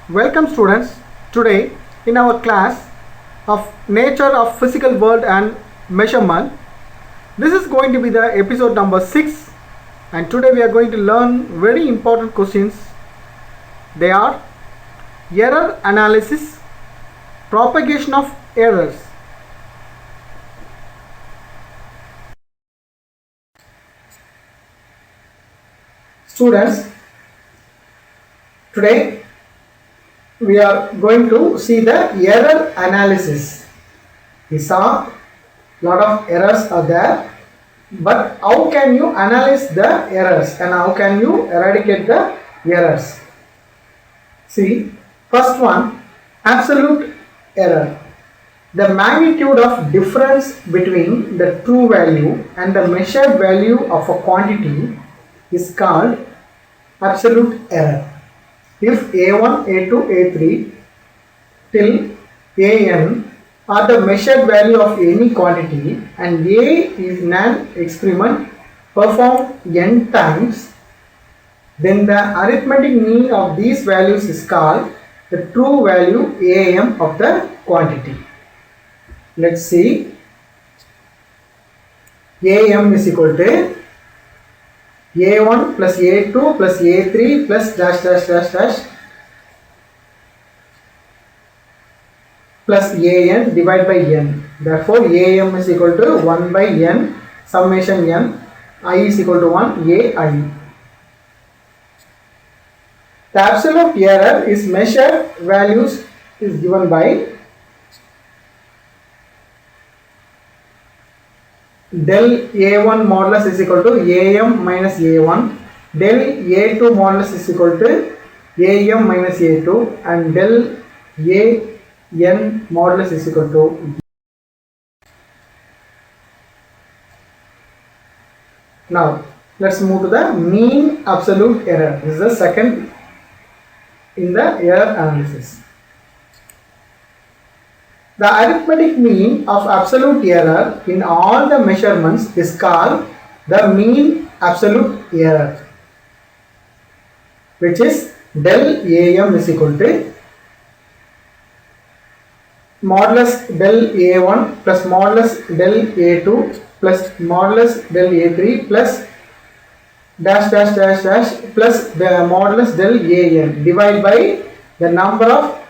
Welcome students. Today in our class of nature of physical world and measurement, this is going to be the episode number 6, and today we are going to learn very important questions. They are error analysis, propagation of errors. Students, today we are going to see the error analysis. We saw lot of errors are there, but how can you analyze the errors and how can you eradicate the errors? See, first one, absolute error. The magnitude of difference between the true value and the measured value of a quantity is called absolute error. If A1, A2, A3 till An are the measured value of any quantity and A is an experiment performed n times, then the arithmetic mean of these values is called the true value Am of the quantity. Let's see. Am is equal to A1 plus A2 plus A3 plus dash dash dash dash plus An divided by n. Therefore, Am is equal to 1 by n summation n, I is equal to 1 Ai. The absolute error is measured values is given by del A1 modulus is equal to Am minus A1, del A2 modulus is equal to Am minus A2, and del An modulus is equal to. Now let's move to the mean absolute error. This is the second in the error analysis. The arithmetic mean of absolute error in all the measurements is called the mean absolute error, which is del Am is equal to modulus del A1 plus modulus del A2 plus modulus del A3 plus dash dash dash dash plus the modulus del An divided by the number of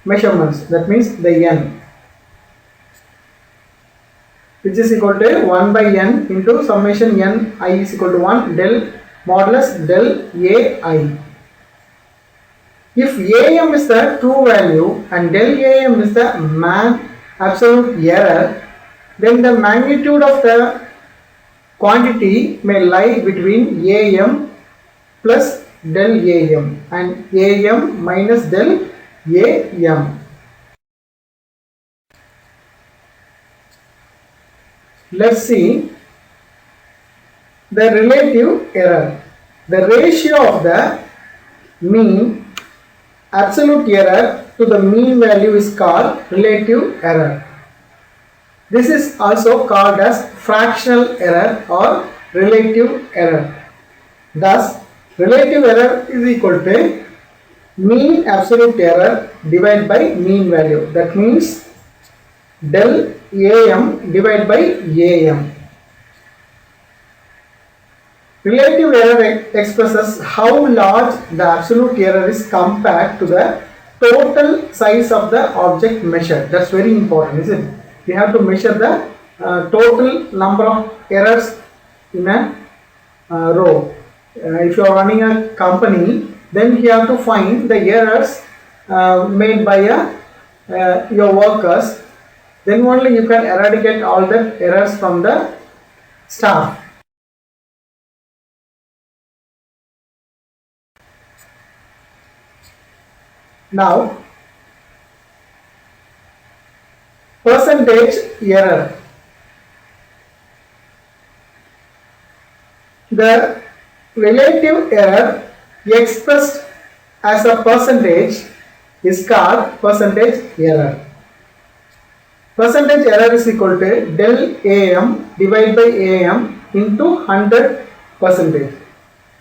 measurements, that means the n, which is equal to 1 by n into summation n, I is equal to 1 del modulus del Ai. If Am is the true value and del Am is the absolute error, then the magnitude of the quantity may lie between Am plus del Am and Am minus del Am. Let's see the relative error. The ratio of the mean absolute error to the mean value is called relative error. This is also called as fractional error or relative error. Thus, relative error is equal to mean absolute error divided by mean value. That means del Am divided by Am. Relative error expresses how large the absolute error is compared to the total size of the object measured. That's very important, isn't it? We have to measure the total number of errors in a row. If you are running a company, then you have to find the errors made by your workers. Then only you can eradicate all the errors from the staff. Now, percentage error. The relative error expressed as a percentage is called percentage error. Percentage error is equal to del Am divided by Am into 100%.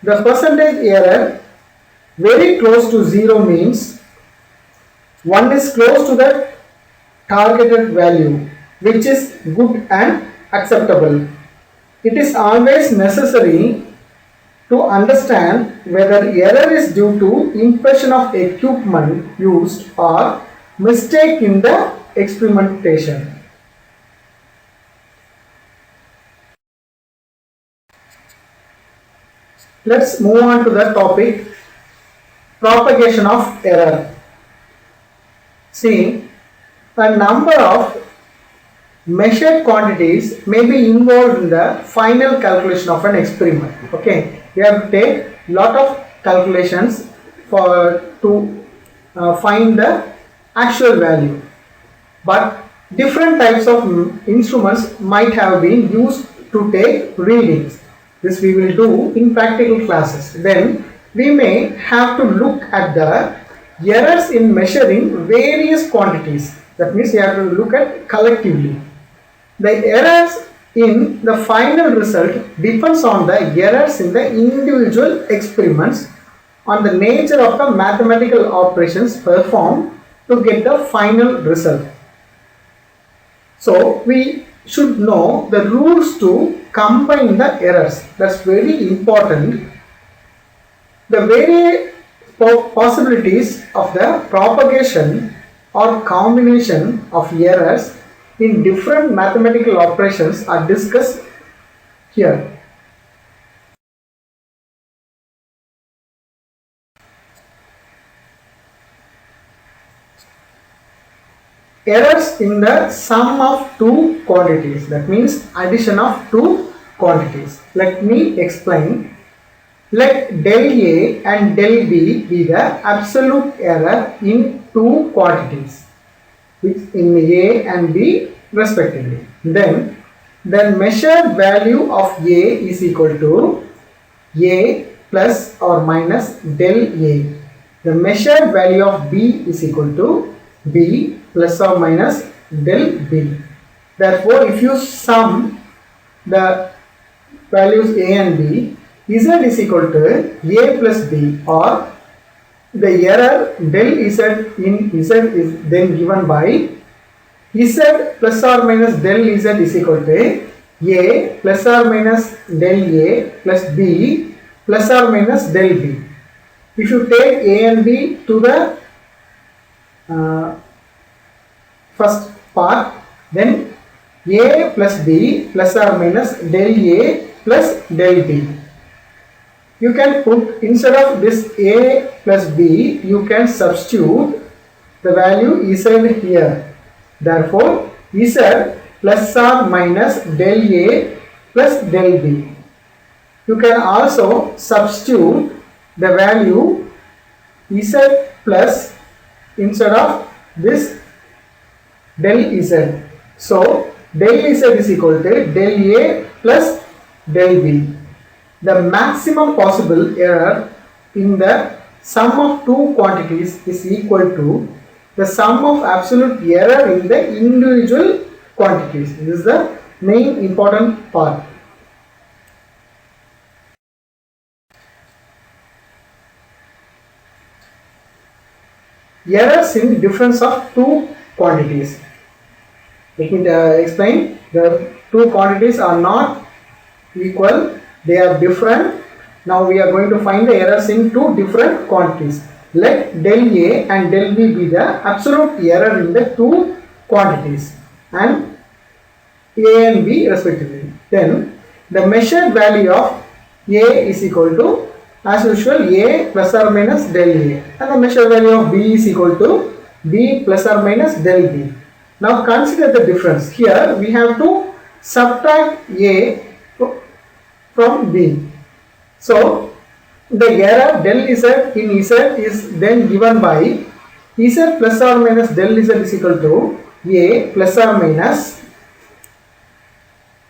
The percentage error very close to 0 means One is close to the targeted value, which is good and acceptable. It is always necessary to understand whether error is due to impression of equipment used or mistake in the experimentation. Let's move on to the topic propagation of error. See, a number of measured quantities may be involved in the final calculation of an experiment. Okay, we have to take lot of calculations for to find the actual value, but different types of instruments might have been used to take readings. This we will do in practical classes. Then we may have to look at the errors in measuring various quantities. That means you have to look at collectively. The errors in the final result depends on the errors in the individual experiments, on the nature of the mathematical operations performed to get the final result. So we should know the rules to combine the errors. That's very important. The various possibilities of the propagation or combination of errors in different mathematical operations are discussed here. Errors in the sum of two quantities, that means addition of two quantities. Let me explain. Let del A and del B be the absolute error in two quantities, which in A and B respectively. Then the measured value of A is equal to A plus or minus del A. The measured value of B is equal to B plus or minus del B. Therefore, if you sum the values A and B, Z is equal to A plus B, or the error del Z in Z is then given by Z plus or minus del Z is equal to A plus or minus del A plus B plus or minus del B. If you take A and B to the first part, then A plus B plus or minus del A plus del B. You can put, instead of this A plus B, you can substitute the value Z here. Therefore, Z plus or minus del A plus del B. You can also substitute the value Z plus instead of this del Z. So, del Z is equal to del A plus del B. The maximum possible error in the sum of two quantities is equal to the sum of absolute error in the individual quantities. This is the main important part. Errors in difference of two quantities. Let me explain. The two quantities are not equal, they are different. Now we are going to find the errors in two different quantities. Let del A and del B be the absolute error in the two quantities and A and B respectively. Then the measured value of A is equal to, as usual, A plus or minus del A, and the measured value of B is equal to B plus or minus del B. Now consider the difference. Here we have to subtract A from B. So the error del Z in Z is then given by Z plus or minus del Z is equal to A plus or minus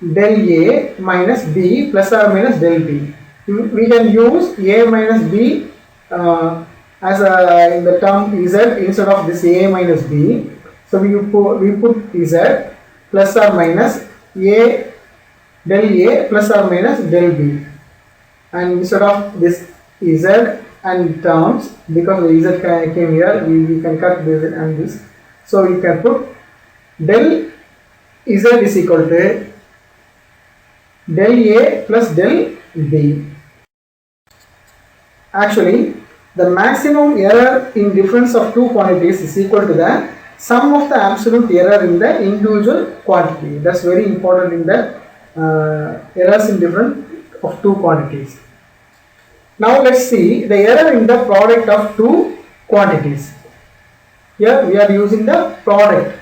del A minus B plus or minus del B. We can use A minus B as in the term Z instead of this A minus B. So we put Z plus or minus A del A plus or minus del B, and instead of this Z and terms, because the z came here, we can cut this and this. So we can put del z is equal to del A plus del B. Actually, the maximum error in difference of two quantities is equal to the sum of the absolute error in the individual quantity. That's very important in the errors in difference of two quantities. Now let's see the error in the product of two quantities. Here we are using the product.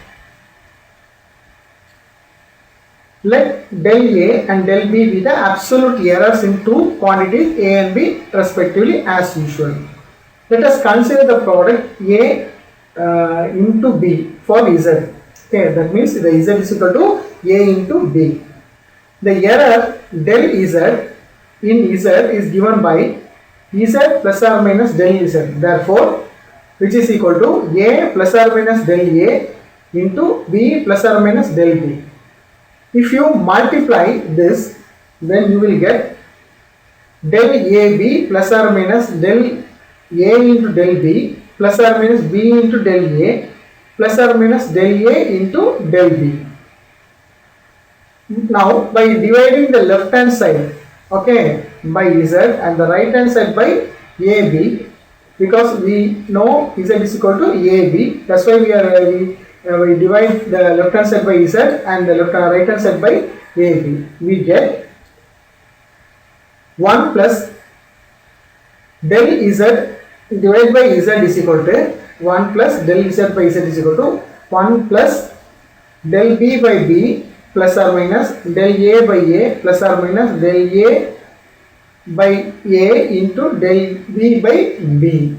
Let del A and del B be the absolute errors in two quantities A and B respectively as usual. Let us consider the product A into B for Z. Okay, that means the Z is equal to A into B. The error del Z in Z is given by Z plus or minus del Z. Therefore, which is equal to A plus or minus del A into B plus or minus del B. If you multiply this, then you will get del AB plus or minus del A into del B plus or minus B into del A plus or minus del A into del B. Now, by dividing the left hand side, okay, by Z and the right hand side by AB, because we know Z is equal to AB, that's why we divide the left hand side by Z and the right hand side by AB. We get 1 plus del Z divided by Z is equal to 1 plus del Z by Z is equal to 1 plus del B by B plus or minus del A by A plus or minus del A by A into del B by B.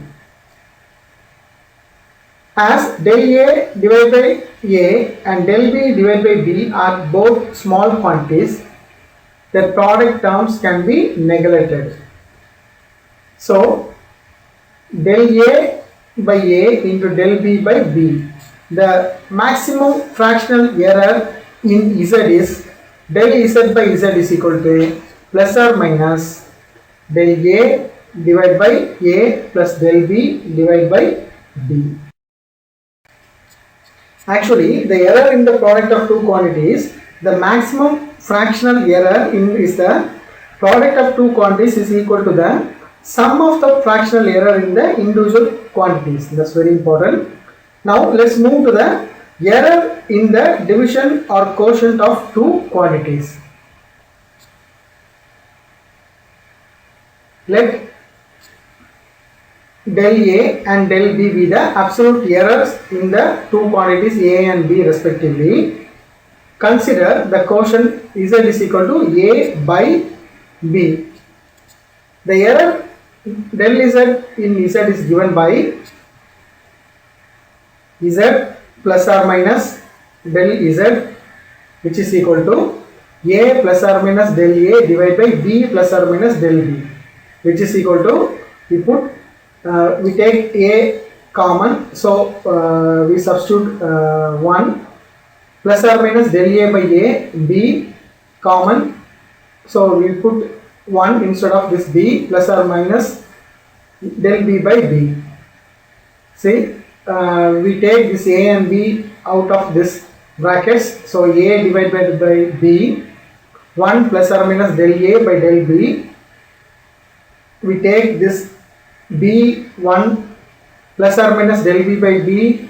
As del A divided by A and del B divided by B are both small quantities, their product terms can be neglected. So, del A by A into del B by B. The maximum fractional error in Z is del Z by Z is equal to plus or minus del A divided by A plus del B divided by B. Actually, the error in the product of two quantities, the maximum fractional error is the product of two quantities is equal to the sum of the fractional error in the individual quantities. That's very important. Now, let's move to the error in the division or quotient of two quantities. Let del A and del B be the absolute errors in the two quantities A and B respectively. Consider the quotient Z is equal to A by B. The error del Z in Z is given by Z plus or minus del Z, which is equal to A plus or minus del A divided by B plus or minus del B, which is equal to, we take A common, so we substitute 1 plus or minus del A by A, B common, so we put 1 instead of this B plus or minus del B by B. See, we take this A and B out of this brackets, so A divided by B, 1 plus or minus del A by del B. We take this B1 plus or minus del B by B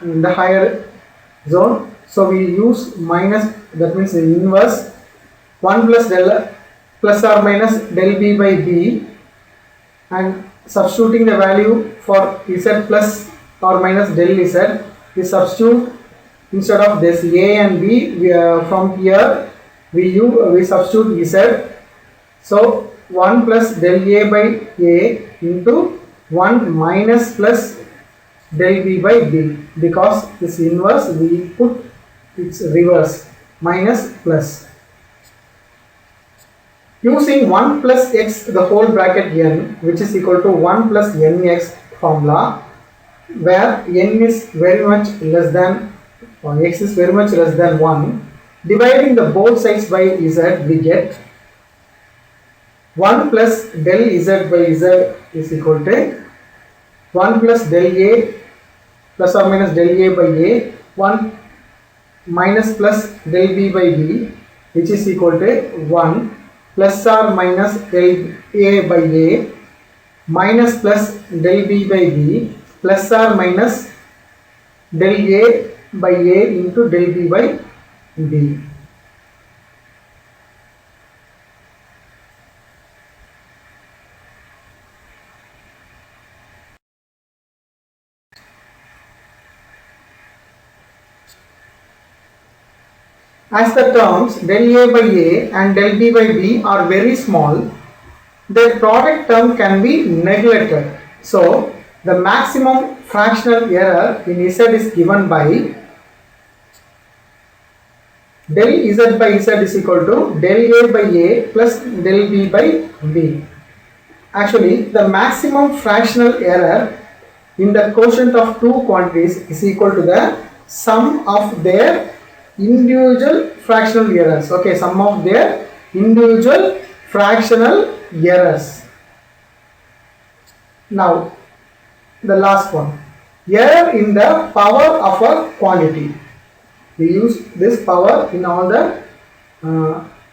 in the higher zone, so we use minus, that means the inverse 1 plus or minus del B by B, and substituting the value for Z plus or minus del Z, we substitute instead of this A and B, from here we substitute Z, so 1 plus del A by A into 1 minus plus del B by B, because this inverse we put its reverse, minus plus. Using 1 plus x the whole bracket n, which is equal to 1 plus nx formula, where n is very much less than, or x is very much less than 1, dividing the both sides by Z, we get 1 plus del z by z is equal to 1 plus del a plus or minus del a by a, 1 minus plus del b by b, which is equal to 1 plus or minus del a by a minus plus del b by b plus or minus del a by a into del b by b. As the terms del a by a and del b by b are very small, their product term can be neglected. So, the maximum fractional error in Z is given by del Z by Z is equal to del A by A plus del B by B. Actually, the maximum fractional error in the quotient of two quantities is equal to the sum of their individual fractional errors. Okay, sum of their individual fractional errors. Now, the last one, error in the power of a quantity. We use this power in all the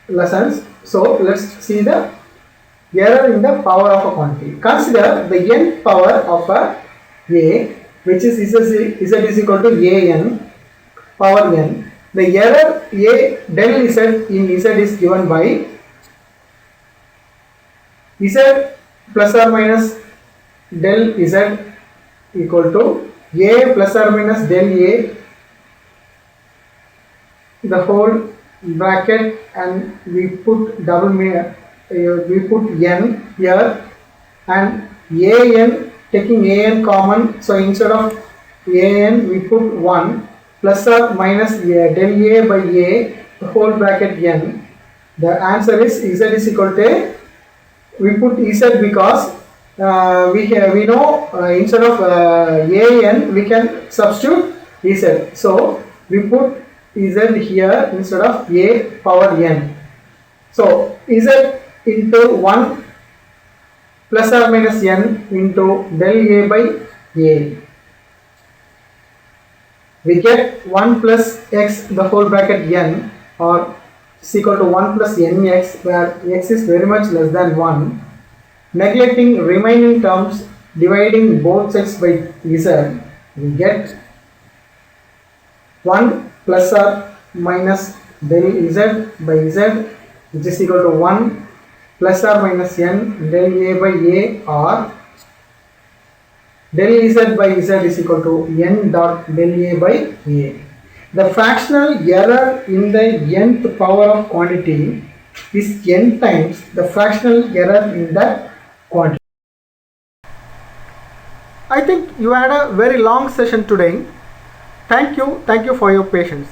lessons. So, let's see the error in the power of a quantity. Consider the n power of a which is z is equal to an power n. The error a del z in z is given by z plus or minus del z equal to a plus or minus del a the whole bracket, and we put we put n here, and an, taking an common, so instead of an we put 1 plus or minus del a by a the whole bracket n. The answer is z is equal to, we put z because we know instead of an we can substitute z, so we put z here instead of a power n. So z into 1 plus or minus n into del a by a, we get 1 plus x the whole bracket n, or is equal to 1 plus nx, where x is very much less than 1. Neglecting remaining terms, dividing both sides by z, we get 1 plus or minus del z by z, which is equal to 1 plus or minus n del a by a, or del z by z is equal to n dot del a by a. The fractional error in the nth power of quantity is n times the fractional error in the quantity. I think you had a very long session today. Thank you for your patience.